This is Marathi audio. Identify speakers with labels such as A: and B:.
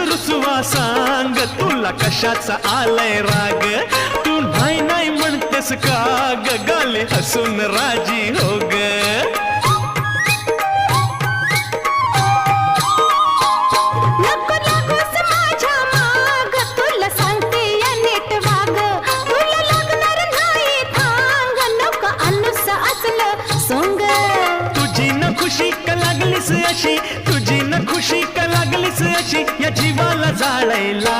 A: रुसवा सांग तुला कशाचा आलाय राग तू नाही नाही म्हणतेस का ग गाले हसून राजी हो ग तुझी न खुशी का लागलीस अशी या जीवाला जाळायला